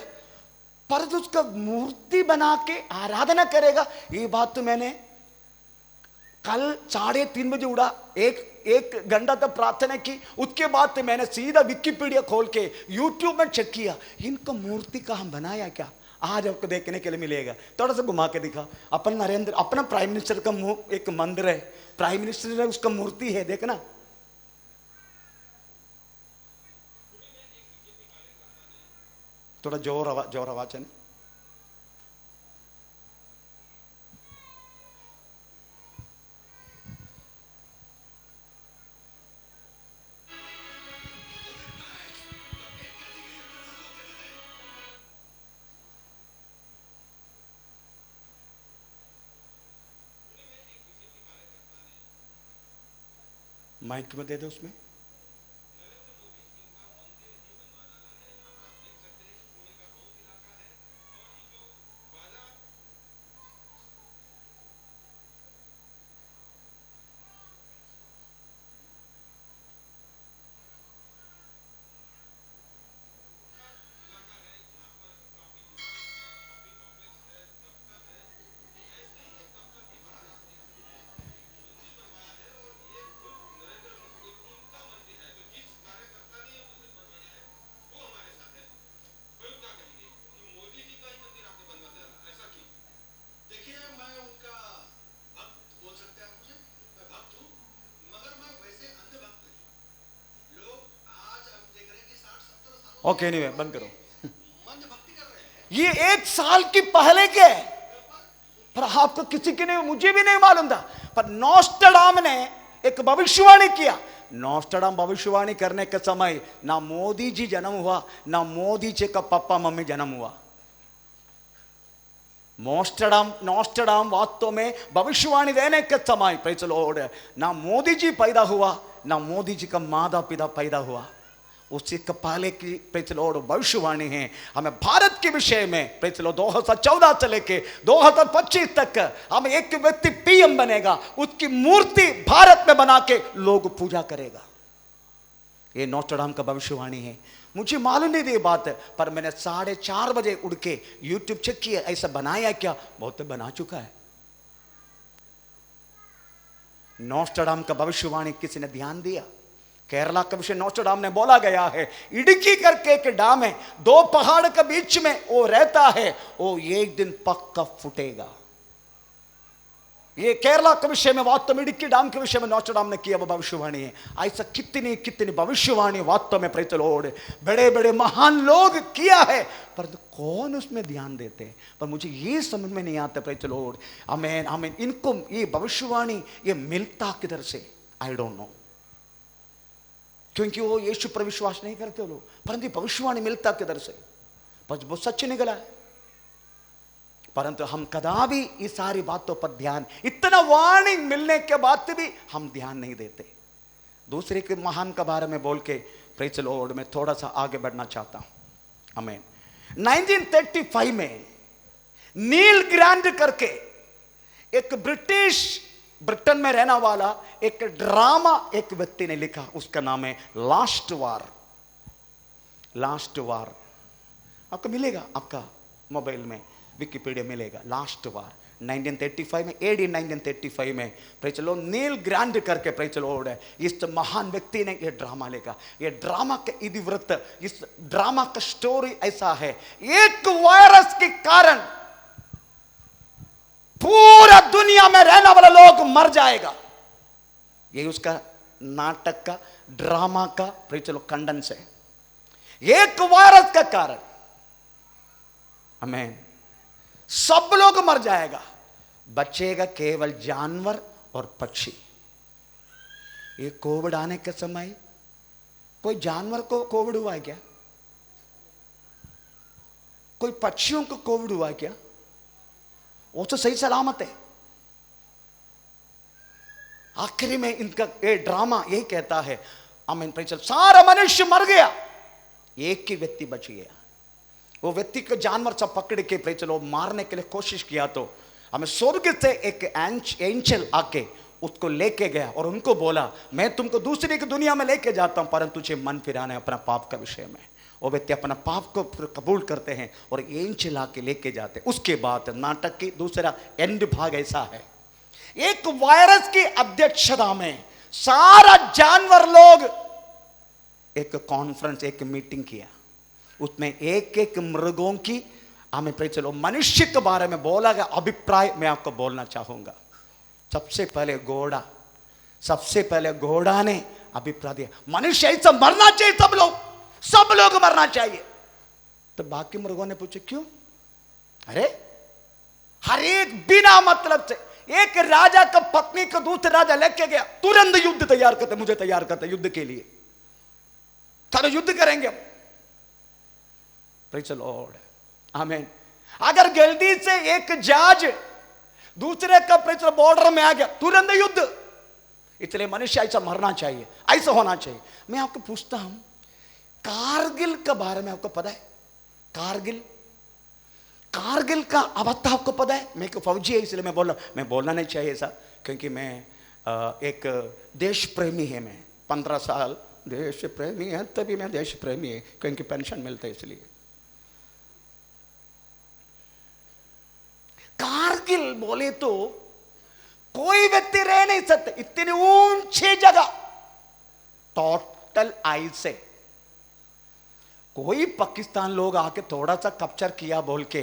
पर उसका मूर्ति बना के आराधना करेगा। ये बात तो मैंने कल 3:30 बजे उड़ा, एक घंटा तक प्रार्थना की। उसके बाद तो मैंने सीधा विकिपीडिया खोल के यूट्यूब में चेक किया, इनका मूर्ति का हम बनाया क्या? आज आपको देखने के लिए मिलेगा। थोड़ा सा घुमा के दिखा। अपना प्राइम मिनिस्टर का एक मंदिर है, प्राइम मिनिस्टर है, उसका मूर्ति है, देखना। थोड़ा जोर आवाज है ना। माइक में दे दो उसमें। ओके, नहीं बंद करो। ये 1 साल की पहले के, पर आपको किसी के नहीं, मुझे भी नहीं मालूम था। पर नोस्ट्राडाम ने एक भविष्यवाणी किया। नोस्ट्राडाम भविष्यवाणी करने के समय ना मोदी जी जन्म हुआ, ना मोदी जी का पापा मम्मी जन्म हुआ। नोस्ट्राडाम वास्तव में भविष्यवाणी देने के समय, प्रेज़ द लॉर्ड, ना मोदी जी पैदा हुआ, ना मोदी जी का माता पिता पैदा हुआ। उसी कपाले की प्रेज द लॉर्ड भविष्यवाणी है हमें भारत के विषय में। प्रेज द लॉर्ड 2014 से लेके 2025 तक हम एक व्यक्ति पीएम बनेगा, उसकी मूर्ति भारत में बना के लोग पूजा करेगा। ये नोस्ट्राडाम का भविष्यवाणी है। मुझे मालूम नहीं थी बात, पर मैंने 4:30 बजे उड़ के यूट्यूब चेक किया, ऐसा बनाया क्या? बहुत बना चुका है। नोस्ट्राडाम का भविष्यवाणी किसी ने ध्यान दिया? केरला का विषय नोस्ट्राडाम ने बोला गया है, इडुक्की करके एक डैम है, 2 पहाड़ के बीच में वो रहता है, वो एक दिन पक्का फूटेगा। ये केरला के विषय में वास्तव में, इडुक्की डैम के विषय में नोस्ट्राडाम ने किया वो भविष्यवाणी है। ऐसा कितनी कितनी भविष्यवाणी वास्तव में प्रेज द लॉर्ड बड़े बड़े महान लोग किया है, पर कौन उसमें ध्यान देते हैं? पर मुझे ये समझ में नहीं आता प्रेज द लॉर्ड। आमीन आमीन। इनको ये भविष्यवाणी ये मिलता किधर से? आई डोंट नो, क्योंकि वो यीशु पर विश्वास नहीं करते लोग, परंतु भविष्यवाणी मिलता किधर से? पर वो सच निकला है। परंतु हम कदापि इस सारी बातों पर ध्यान, इतना वार्निंग मिलने के बाद भी हम ध्यान नहीं देते। दूसरे के महान के बारे में बोल के प्रेज द लॉर्ड में थोड़ा सा आगे बढ़ना चाहता हूं। आमीन। 1935 में नील ग्रांट करके एक ब्रिटेन में रहने वाला एक ड्रामा एक व्यक्ति ने लिखा, उसका नाम है लास्ट वार। लास्ट वार आपको मिलेगा, आपका मोबाइल में विकिपीडिया मिलेगा। लास्ट वार 1935 में, एडी 1935 में praise the lord Neil Grant करके प्रेज द लॉर्ड है, इस महान व्यक्ति ने यह ड्रामा लिखा। यह ड्रामा का इतिवृत्त, इस ड्रामा का स्टोरी ऐसा है, एक वायरस के कारण पूरा दुनिया में रहने वाला लोग मर जाएगा। ये उसका नाटक का, ड्रामा का प्रेज द लॉर्ड कंडेंस है। एक वायरस का कारण आमीन सब लोग मर जाएगा, बचेगा केवल जानवर और पक्षी। ये कोविड आने के समय कोई जानवर को कोविड हुआ है क्या? कोई पक्षियों को कोविड हुआ है क्या? वो तो सही सलामत है। आखिरी में इनका ये ड्रामा यही कहता है, आमीन प्रेज द लॉर्ड, सारा मनुष्य मर गया, एक ही व्यक्ति बच गया। वो व्यक्ति को जानवर सब पकड़ के प्रेज द लॉर्ड मारने के लिए कोशिश किया, तो हमें स्वर्ग से एक एंजल आके उसको लेके गया और उनको बोला, मैं तुमको दूसरी की दुनिया में लेके जाता हूं, परंतु तुझे मन फिराना है अपना पाप का विषय में। वो व्यक्ति अपना पाप को कबूल करते हैं और एंजल आके लेके जाते। उसके बाद नाटक की दूसरा एंड भाग ऐसा है, एक वायरस की अध्यक्षता में सारा जानवर लोग एक कॉन्फ्रेंस, एक मीटिंग किया। उसमें एक एक मृगों की हमें प्रेज द लॉर्ड मनुष्य के बारे में बोला गया अभिप्राय मैं आपको बोलना चाहूंगा। सबसे पहले घोड़ा ने अभिप्राय दिया, मनुष्य ऐसा मरना चाहिए, सब लोग मरना चाहिए। तो बाकी मृगों ने पूछे क्यों? अरे हर एक बिना मतलब से, एक राजा का पत्नी को दूसरे राजा लेके गया, तुरंत युद्ध तैयार करते, मुझे तैयार करते युद्ध के लिए, चलो युद्ध करेंगे हम। प्रेज द लॉर्ड आमीन। अगर जल्दी से एक जहाज दूसरे का प्रेज द लॉर्ड बॉर्डर में आ गया, तुरंत युद्ध। इसलिए मनुष्य ऐसा मरना चाहिए, ऐसा होना चाहिए। मैं आपको पूछता हूं, कारगिल के बारे में आपको पता है? कारगिल का अवस्था आपको पता है? मैं एक फौजी है इसलिए मैं बोल रहा हूं, मैं बोलना नहीं चाहिए ऐसा, क्योंकि मैं एक देश प्रेमी है। मैं 15 साल देश प्रेमी है, तभी मैं देश प्रेमी है, क्योंकि पेंशन मिलता है इसलिए। कारगिल बोले तो कोई व्यक्ति रह नहीं सकते, इतनी ऊंची जगह, टोटल आइस से। कोई पाकिस्तान लोग आके थोड़ा सा कैप्चर किया बोल के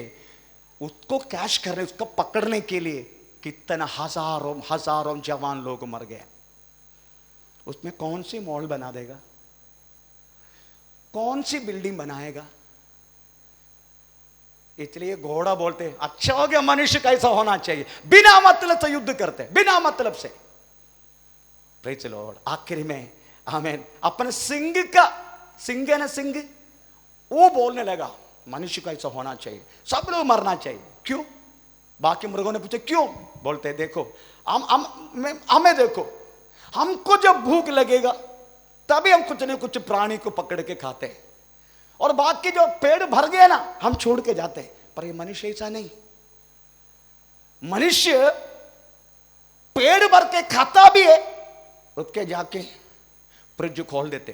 उसको कैश करने, उसको पकड़ने के लिए कितना हजारों जवान लोग मर गए। उसमें कौन सी मॉल बना देगा, कौन सी बिल्डिंग बनाएगा? इसलिए घोड़ा बोलते हैं अच्छा हो गया, मनुष्य कैसा होना चाहिए, बिना मतलब से युद्ध करते, बिना मतलब से। Praise the Lord. आखिर में आमीन अपने सिंह है ना, सिंह, वो बोलने लगा मनुष्य कैसा होना चाहिए, सब लोग मरना चाहिए। क्यों? बाकी मृगों ने पूछे क्यों? बोलते देखो हमें देखो, हमको जब भूख लगेगा तभी हम कुछ न कुछ प्राणी को पकड़ के खाते हैं, और बाकी जो पेड़ भर गए ना हम छोड़ के जाते हैं। पर ये मनुष्य ऐसा नहीं। मनुष्य पेड़ भर के खाता भी है, उसके जाके फ्रिज खोल देते,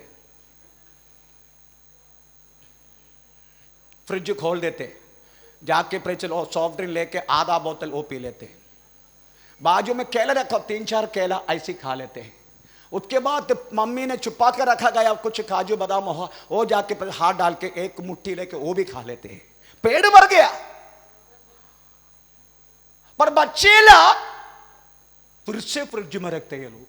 फ्रिज खोल देते, जाके फ्रिज लो सॉफ्ट ड्रिंक लेके आधा बोतल वो पी लेते, बाजू में केला रखा 3-4 केला ऐसे खा लेते हैं। उसके बाद मम्मी ने छुपा कर रखा गया कुछ काजू बादाम हो, वो जाके हाथ डाल के एक मुट्ठी लेके वो भी खा लेते हैं। पेट भर गया। पर बच्चे ला फिर से फ्रिज में रखते हैं लोग,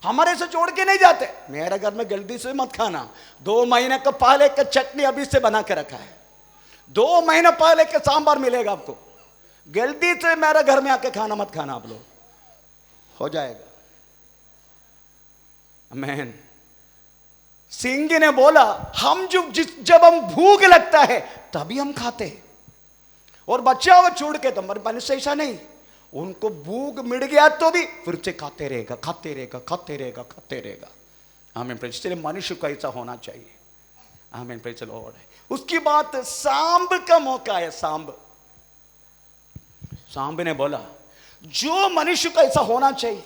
हमारे से जोड़ के नहीं जाते। मेरे घर में गलती से मत खाना, 2 महीने का पहले का चटनी अभी से बना के रखा है, 2 महीने पहले के सांबार मिलेगा आपको। गलती से मेरे घर में आके खाना मत खाना आप लोग, हो जाएगा। आमीन। सिंह ने बोला हम जब हम भूख लगता है तभी हम खाते हैं, और बच्चा वो छोड़ के तो मनुष्य ऐसा नहीं, उनको भूख मिट गया तो भी फिर से खाते रहेगा, खाते रहेगा, खाते रहेगा, खाते रहेगा। आमीन। इसलिए मनुष्य को ऐसा होना चाहिए। आमीन। Praise the Lord. उसकी बात सांब का मौका है। सांब ने बोला जो मनुष्य को ऐसा होना चाहिए,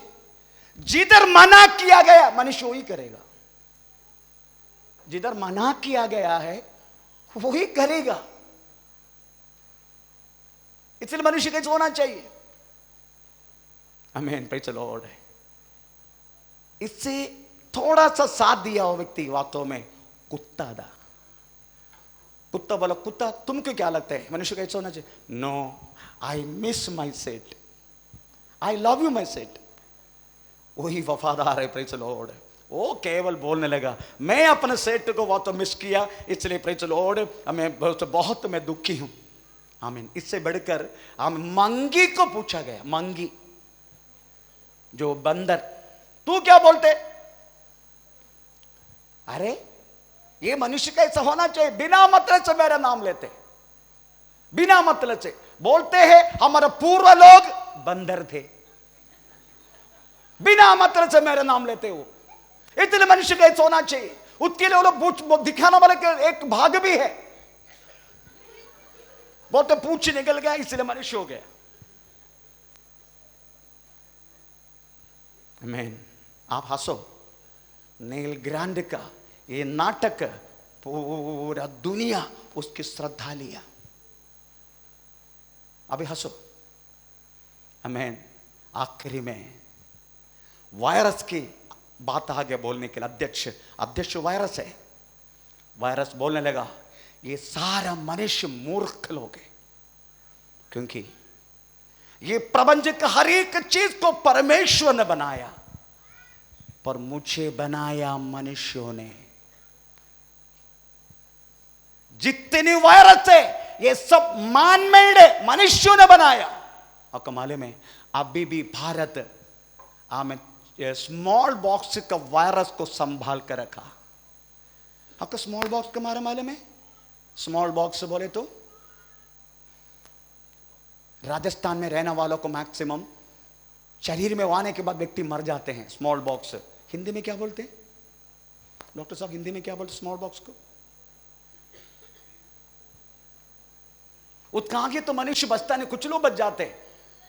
जिधर मना किया गया मनुष्य वही करेगा, जिधर मना किया गया है वही करेगा। इसलिए मनुष्य कैसे होना चाहिए। आमीन। Praise the Lord. इससे थोड़ा सा साथ दिया हो व्यक्ति वास्तव में कुत्ता था। कुत्ता बोला कुत्ता तुमको क्या लगता है मनुष्य कैसे होना चाहिए? No, I miss my set, I love you my set. वही वफादार है। Praise the lord. वो केवल बोलने लगा मैं अपने सेट को बहुत मिस किया, इसलिए प्रेज़ द लॉर्ड मैं बहुत मैं दुखी हूं। आमीन। इससे बढ़कर मंगी को पूछा गया, मंगी जो बंदर, तू क्या बोलते? अरे ये मनुष्य कैसा होना चाहिए, बिना मतलब से मेरा नाम लेते, बिना मतलब से बोलते हैं हमारे पूर्व लोग बंदर थे, बिना मतलब से मेरा नाम लेते हो। इतने मनुष्य कैसे होना चाहिए। उसके लिए वो लोग दिखाने वाले के एक भाग भी है, बोलते पूछ निकल गया इसलिए मनुष्य हो गया। आमीन। आप हंसो, नील ग्रांड का ये नाटक पूरा दुनिया उसकी श्रद्धा लिया। अभी हंसो। आमीन। आखिरी में वायरस की बात आगे बोलने के लिए अध्यक्ष वायरस है। वायरस बोलने लगा ये सारा मनुष्य मूर्ख लोग हैं, क्योंकि ये प्रपंच का हर एक चीज को परमेश्वर ने बनाया, पर मुझे बनाया मनुष्यों ने। जितनी वायरस है ये सब मान मेड है, मनुष्यों ने बनाया। और कमाले में अभी भी भारत स्मॉल बॉक्स का वायरस को संभाल कर रखा। आपको स्मॉल बॉक्स का मालूम है? स्मॉल बॉक्स बोले तो राजस्थान में रहने वालों को मैक्सिमम शरीर में आने के बाद व्यक्ति मर जाते हैं। स्मॉल बॉक्स हिंदी में क्या बोलते हैं डॉक्टर साहब? हिंदी में क्या बोलते स्मॉल बॉक्स को? उसका आगे तो मनुष्य बचता नहीं, कुछ लोग बच जाते हैं।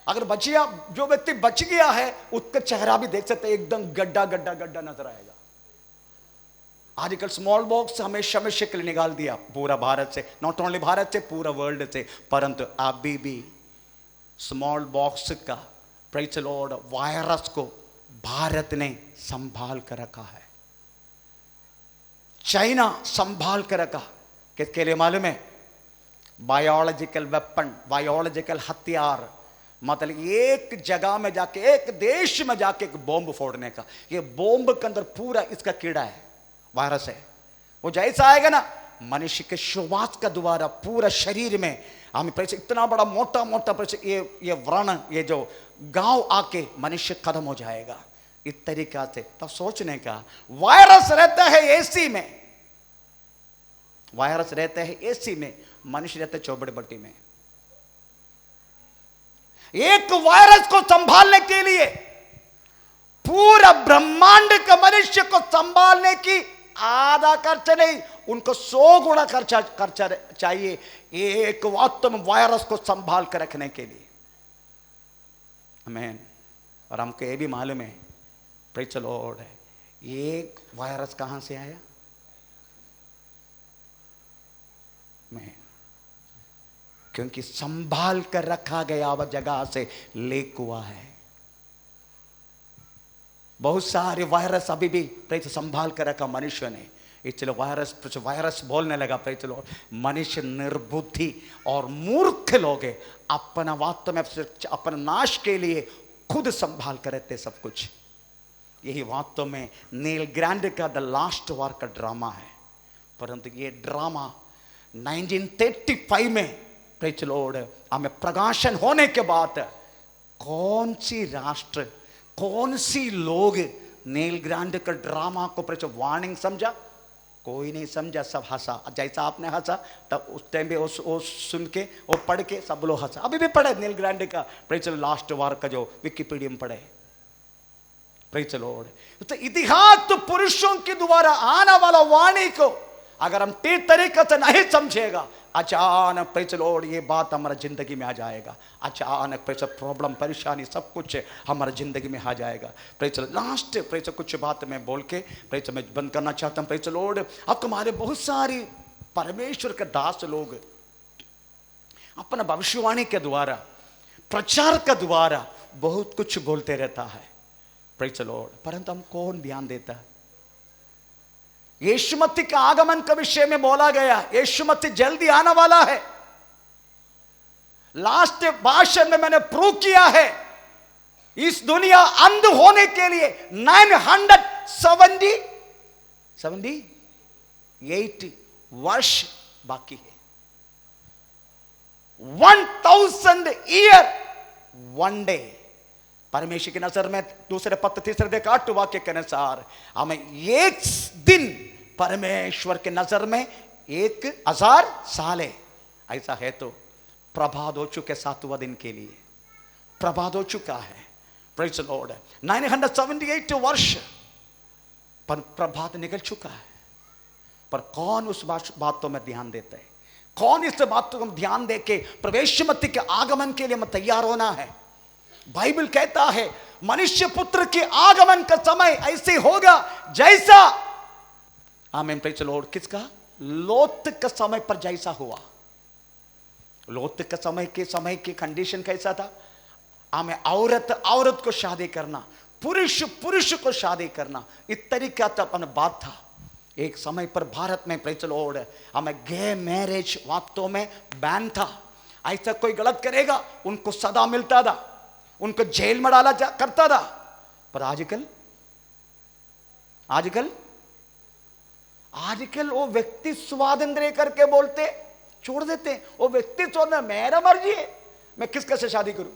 अगर बचिया जो व्यक्ति बच गया है उसका चेहरा भी देख सकते हैं, एकदम गड्ढा गड्ढा गड्ढा नजर आएगा। आजकल स्मॉल बॉक्स हमेशा में शिकल निकाल दिया पूरा भारत से, नॉट ओनली भारत से, पूरा वर्ल्ड से। परंतु अभी भी स्मॉल बॉक्स का प्रेज़ द लॉर्ड वायरस को भारत ने संभाल कर रखा है। चाइना संभाल कर रखा। किसके लिए मालूम है? बायोलॉजिकल वेपन, बायोलॉजिकल हथियार। मतलब एक जगह में जाके, एक देश में जाके एक बॉम्ब फोड़ने का। ये बॉम्ब के अंदर पूरा इसका कीड़ा है, वायरस है। वो जैसा आएगा ना मनुष्य के श्वास का द्वारा पूरा शरीर में हमें इतना बड़ा मोटा मोटा ये व्रण, ये जो गांव आके मनुष्य खत्म हो जाएगा इस तरीका से। तब सोचने का वायरस रहता है एसी में, वायरस रहता है एसी में, मनुष्य रहता है चौबड़ बट्टी में। एक वायरस को संभालने के लिए पूरा ब्रह्मांड का मनुष्य को संभालने की आधा खर्च नहीं, उनको 100 गुना खर्चा चाहिए एक वास्तव में वायरस को संभाल कर रखने के लिए। आमीन। और हमको ये भी मालूम है, प्रेज़ द लॉर्ड, ये वायरस कहां से आया? मैं, क्योंकि संभाल कर रखा गया वह जगह से लीक हुआ है। बहुत सारे वायरस अभी भी प्रेज़ संभाल कर रखा मनुष्य ने, इसलिए वायरस बोलने लगा। प्रेज़ द लॉर्ड, मनुष्य निर्बुद्धि और मूर्ख लोग अपना वास्तव में अपने नाश के लिए खुद संभाल कर रहते सब कुछ। यही वास्तव में नील ग्रांड का द लास्ट वॉर का ड्रामा है। परंतु ये ड्रामा 1935 में प्रेज़ द लॉर्ड हमें प्रकाशन होने के बाद कौन सी राष्ट्र, कौन सी लोग नील ग्रांड का ड्रामा को प्रेज़ वार्निंग समझा? कोई नहीं समझा, सब हंसा। जैसा आपने हंसा तब उस टाइम भी वो सुन के, वो पढ़ के सब लोग हंसा। अभी भी पढ़े नील ग्रांड का प्रेज़ लास्ट वॉर का जो विकिपीडिया में पढ़े, प्रेज़ द लॉर्ड। तो इतिहास तो पुरुषों के द्वारा आने वाला वाणी को अगर हम ठीक तरीके से नहीं समझेगा, अचानक प्रेज़ द लॉर्ड ये बात हमारा जिंदगी में आ जाएगा। अचानक प्रेज़ प्रॉब्लम, परेशानी सब कुछ हमारा जिंदगी में आ जाएगा। प्रेज़ लास्ट प्रेज़ कुछ बात मैं बोल के प्रेज़ मैं बंद करना चाहता हूँ। प्रेज़ लॉर्ड, अब तुम्हारे बहुत सारी परमेश्वर के दास लोग अपना भविष्यवाणी के द्वारा, प्रचार के द्वारा बहुत कुछ बोलते रहता है। प्रेज़ लॉर्ड, परंतु हम कौन ध्यान देता है? यीशु मसीह के आगमन के विषय में बोला गया, यीशु मसीह जल्दी आने वाला है। लास्ट भाषण में मैंने प्रूव किया है, इस दुनिया अंध होने के लिए 978 वर्ष बाकी है। 1000 ईयर 1 डे। परमेश्वर की नजर में दूसरे पत्र तीसरे देखा 8 वाक्य के अनुसार हमें एक दिन परमेश्वर के नजर में 1000 साल है। ऐसा है तो प्रभात हो चुके 7वां दिन के लिए, प्रभात हो चुका है। प्रेज़ द लॉर्ड, 978 वर्ष पर प्रभात निकल चुका है। पर कौन उस बातों में ध्यान देता है? कौन इस बातों को ध्यान दे के प्रवेश मसीह के आगमन के लिए हमें तैयार होना है? बाइबल कहता है मनुष्य पुत्र के आगमन का समय ऐसे होगा जैसा, आमीन प्रेज़ द लॉर्ड, किसका? लोत का समय पर जैसा हुआ। लोत का समय की कंडीशन कैसा था? हमें औरत को शादी करना, पुरुष को शादी करना, इस तरीका का अपना बात था। एक समय पर भारत में प्रेज़ द लॉर्ड हमें गे मैरिज वास्तव में बैन था। ऐसा कोई गलत करेगा उनको सदा मिलता था, उनको जेल में डाला करता था। पर आजकल वो व्यक्ति स्वातंत्र्य करके बोलते छोड़ देते। वो व्यक्ति छोड़ना मेरा मर्जी है, मैं किसके से शादी करूं?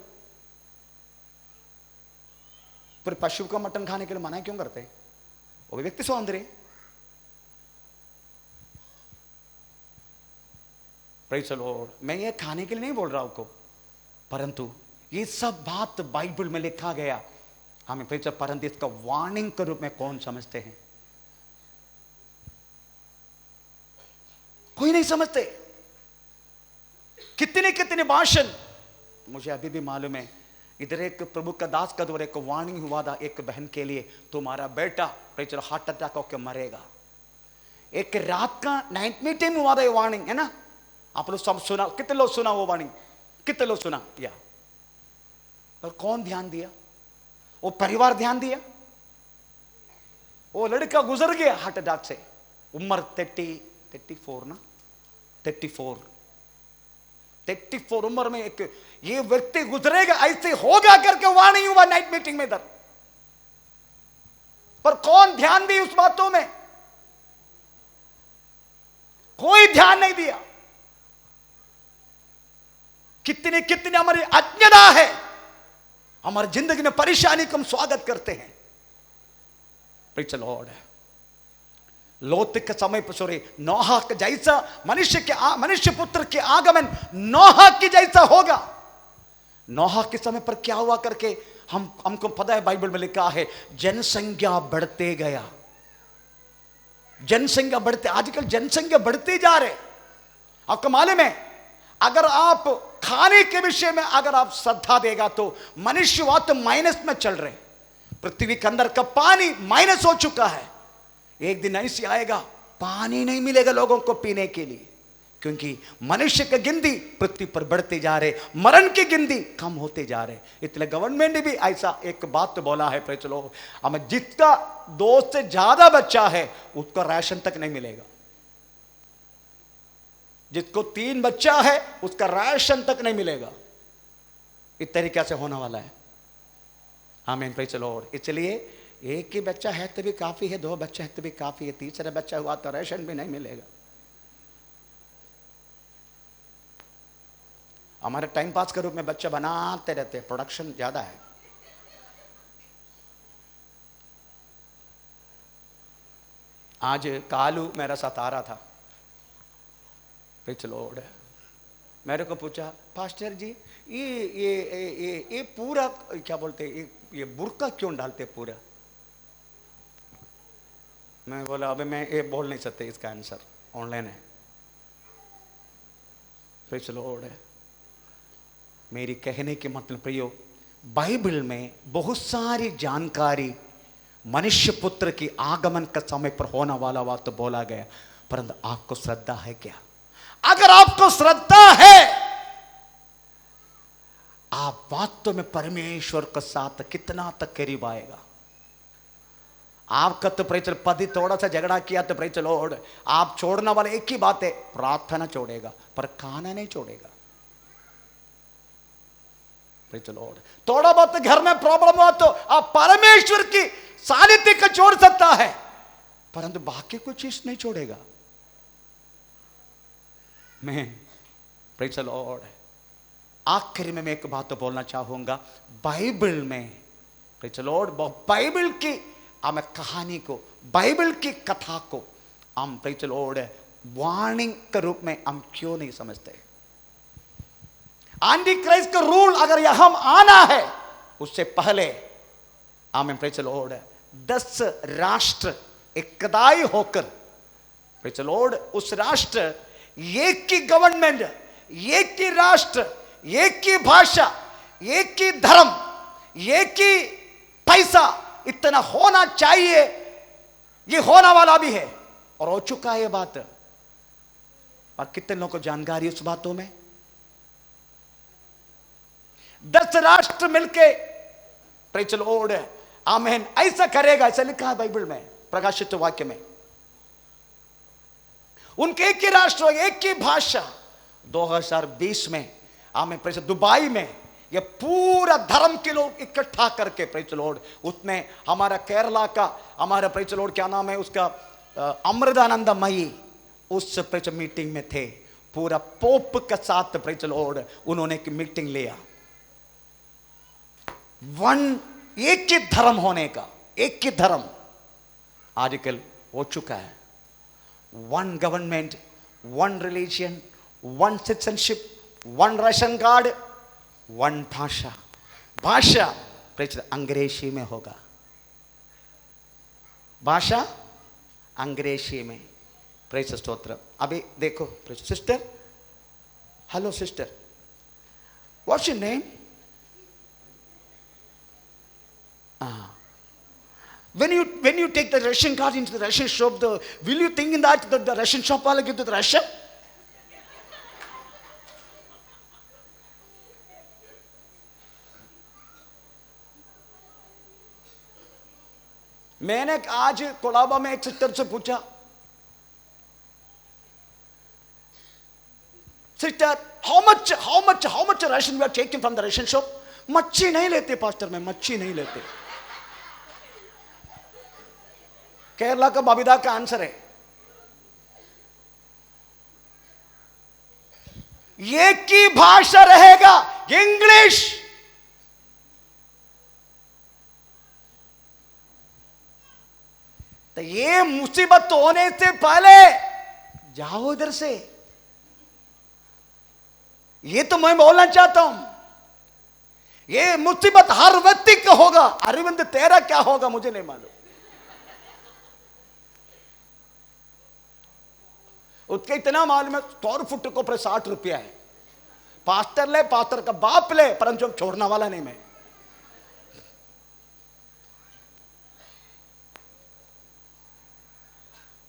पर पशु का मटन खाने के लिए मना क्यों करते? वो भी व्यक्ति स्वातंत्र्य। प्रेज़ द लॉर्ड, मैं ये खाने के लिए नहीं बोल रहा आपको, परंतु ये सब बात बाइबल में लिखा गया। हमें प्रेज़, परंतु इसका वार्निंग के रूप में कौन समझते हैं? कोई नहीं समझते। कितने भाषण मुझे अभी भी मालूम है। इधर एक प्रभु का दास का द्वारा एक वार्निंग हुआ था एक बहन के लिए, तुम्हारा बेटा प्रेज़ हार्ट अटैक होकर मरेगा। एक रात का नाइट मीटिंग हुआ था ये वार्निंग, है ना? आप लोग सब सुना? कितने लोग सुना वो वार्निंग? कितने लोग सुना? या और कौन ध्यान दिया? वो परिवार ध्यान दिया। वो लड़का गुजर गया हार्ट अटैक से, उम्र 34 ना, 34 उम्र में एक ये व्यक्ति गुजरेगा, ऐसे होगा करके वार्निंग हुआ नाइट मीटिंग में इधर। पर कौन ध्यान दी उस बातों में? कोई ध्यान नहीं दिया। कितनी हमारी अज्ञता है, हमारी जिंदगी में परेशानी को हम स्वागत करते हैं। प्रेज़ द लॉर्ड, लोत के समय पर सॉरी नोहा के जैसा मनुष्य पुत्र के आगमन नोहा की जैसा होगा। नोहा के समय पर क्या हुआ करके हमको पता है बाइबल में लिखा है जनसंख्या बढ़ते गया, जनसंख्या बढ़ते, आजकल जनसंख्या बढ़ती जा रहे। आपको मालूम है अगर आप खाने के विषय में अगर आप श्रद्धा देगा तो मनुष्यवाद तो माइनस में चल रहे, पृथ्वी के अंदर का पानी माइनस हो चुका है। एक दिन ऐसे आएगा पानी नहीं मिलेगा लोगों को पीने के लिए, क्योंकि मनुष्य की गिनती पृथ्वी पर बढ़ते जा रहे, मरण की गिनती कम होते जा रहे। इसलिए गवर्नमेंट ने भी ऐसा एक बात तो बोला है, पर चलो हमें जिसका 2 से ज्यादा बच्चा है उसका राशन तक नहीं मिलेगा, जिसको 3 बच्चा है उसका राशन तक नहीं मिलेगा। इस तरीके से होने वाला है। आमीन, प्रेज़ द लॉर्ड। इसलिए एक ही बच्चा है तो भी काफी है, 2 बच्चे हैं तो भी काफी है, तीसरा बच्चा हुआ तो राशन भी नहीं मिलेगा। हमारे टाइम पास के रूप में बच्चा बनाते रहते, प्रोडक्शन ज्यादा है। आज कालू मेरे साथ आ रहा था, प्रेज़ द लॉर्ड, मेरे को पूछा पास्टर जी ये पूरा क्या बोलते ये बुर्का क्यों डालते पूरा। मैं बोला अबे मैं ये बोल नहीं सकते, इसका आंसर ऑनलाइन है। Praise the Lord. मेरी कहने के मतलब प्रयोग, बाइबल में बहुत सारी जानकारी मनुष्य पुत्र की आगमन का समय पर होने वाला बात तो बोला गया, परंतु आपको श्रद्धा है क्या? अगर आपको श्रद्धा है आप वास्तव में परमेश्वर के साथ कितना तक करीब आएगा। आपका तो प्रेज़ पति थोड़ा सा झगड़ा किया तो प्रेज़ लॉर्ड आप छोड़ने वाले एक ही बात है, प्रार्थना छोड़ेगा पर खाना नहीं छोड़ेगा। Praise Lord. थोड़ा बहुत घर में प्रॉब्लम हुआ तो आप परमेश्वर की सानिध्य को छोड़ सकता है, परंतु बाकी कोई चीज नहीं छोड़ेगा। मैं प्रेज़ लॉर्ड आखिर में मैं एक बात तो बोलना चाहूंगा, बाइबल में प्रेज़ लॉर्ड बाइबल की हमें कहानी को, बाइबल की कथा को हम प्रेज़ लॉर्ड वार्निंग के रूप में हम क्यों नहीं समझते? एंटी क्राइस्ट का रूल अगर यहां आना है उससे पहले हमें प्रेज़ लॉर्ड 10 राष्ट्र एकदाई होकर प्रेज़ लॉर्ड उस राष्ट्र, एक की गवर्नमेंट, एक की राष्ट्र, एक की भाषा, एक की धर्म, एक की पैसा, इतना होना चाहिए। ये होने वाला भी है और हो चुका है ये बात। और कितने लोगों को जानकारी उस बातों में? 10 राष्ट्र मिलके प्रेज़ लॉर्ड आमीन ऐसा करेगा, ऐसा लिखा है बाइबल में, प्रकाशित वाक्य में। उनके एक ही राष्ट्र, एक ही भाषा। 2020 में आमीन प्रेज़ दुबई में ये पूरा धर्म के लोग इकट्ठा करके प्रेज़ लॉर्ड, उसमें हमारा केरला का हमारा प्रेज़ लॉर्ड क्या नाम है उसका, अमृतानंदमयी, उस प्रेज़ मीटिंग में थे। पूरा पोप के साथ प्रेज़ लॉर्ड उन्होंने एक मीटिंग लिया। एक ही धर्म होने का, एक ही धर्म आजकल हो चुका है। 1 government, 1 religion, 1 citizenship, 1 ration card, 1 भाषा। भाषा प्रेज़ अंग्रेजी में होगा, भाषा अंग्रेजी में। प्रेज़ स्तोत्र। अभी देखो praise sister, hello sister, what's your name? When you take the ration card into the ration shop, will you think in that the ration shop will give you the ration? मैंने आज कोलाबा में एक sister से पूछा, sister how much ration you are taking from the ration shop? मच्छी नहीं लेते pastor, में मच्छी नहीं लेते। केरला का बबीदा का आंसर है, एक ही भाषा रहेगा, इंग्लिश। तो ये मुसीबत होने से पहले जाओ इधर से। ये तो मैं बोलना चाहता हूं, ये मुसीबत हर व्यक्ति का होगा। अरविंद तेरा क्या होगा मुझे नहीं मालूम। उसके इतना मालूम है स्क्वायर फुट को पर 60 रुपया है। पास्टर ले, पास्टर का बाप ले, परंतु छोड़ने वाला नहीं मैं।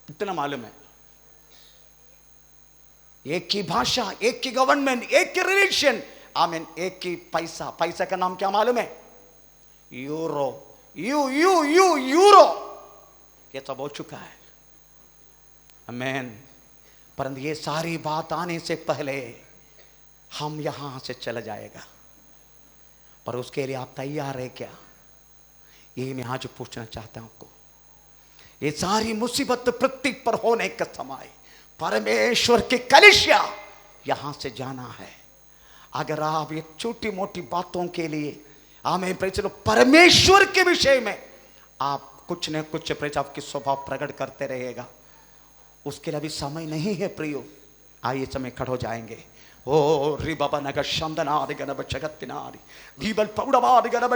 इतना मालूम है। एक की भाषा, एक की गवर्नमेंट, एक की रिलीजन, आमीन, एक की पैसा। पैसा का नाम क्या मालूम है? यूरो। यूरो ये सब हो चुका है। आमीन। परंतु ये सारी बात आने से पहले हम यहां से चले जाएगा, पर उसके लिए आप तैयार है क्या? ये मैं आज पूछना चाहता हूं आपको। ये सारी मुसीबत पृथ्वी पर होने का समय परमेश्वर की कलीसिया यहां से जाना है। अगर आप ये छोटी मोटी बातों के लिए हमें चलो परमेश्वर के विषय में आप कुछ न कुछ आपकी स्वभाव प्रकट करते रहेगा, उसके लिए अभी समय नहीं है प्रियो। आइए समय खड़े हो जाएंगे। ओ री बाबा नगर शंदनादि गणब जगत्तिनादि दीबल पौड़वादि गणब